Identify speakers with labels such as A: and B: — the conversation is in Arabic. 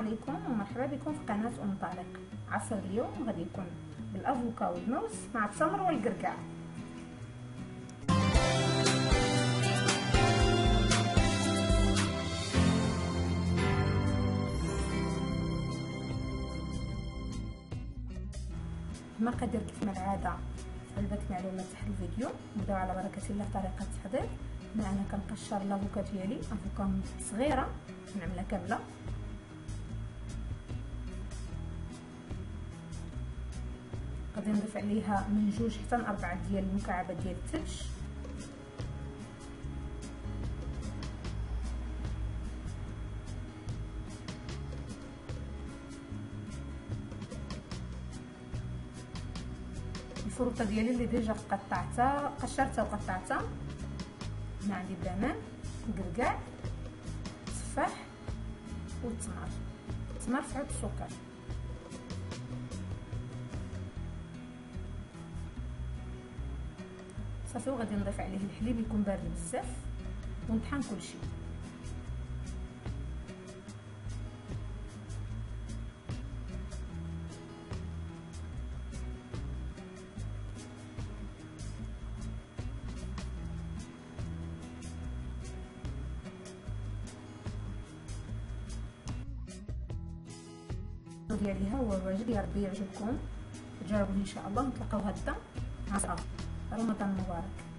A: عليكم ومرحبا بكم في قناة ام طارق. عصر اليوم غادي يكون بالافوكا والموز مع التمر والقرقاع. المقادير كما العاده علبة معلومات تحت الفيديو. نبداو على بركه الله في طريقه التحضير. انا كنقشر لافوكا ديالي، افوكا صغيره نعملها كامله. غادي نضيف عليها من 2 حتى 4 ديال المكعبات ديال الثلج. الفروطه ديالي اللي ديجا قشرتها وقطعتها. هنا عندي البنان، القرقاع، التفاح والتمر في عود السكر. صافي، وغادي نضيف عليه الحليب يكون بارد بزاف ونطحن كلشي. ديالي ها هو الواجد، يا ربي يعجبكم، تجربوه ان شاء الله. نتلاقاو غدا مع رمضان مبارك.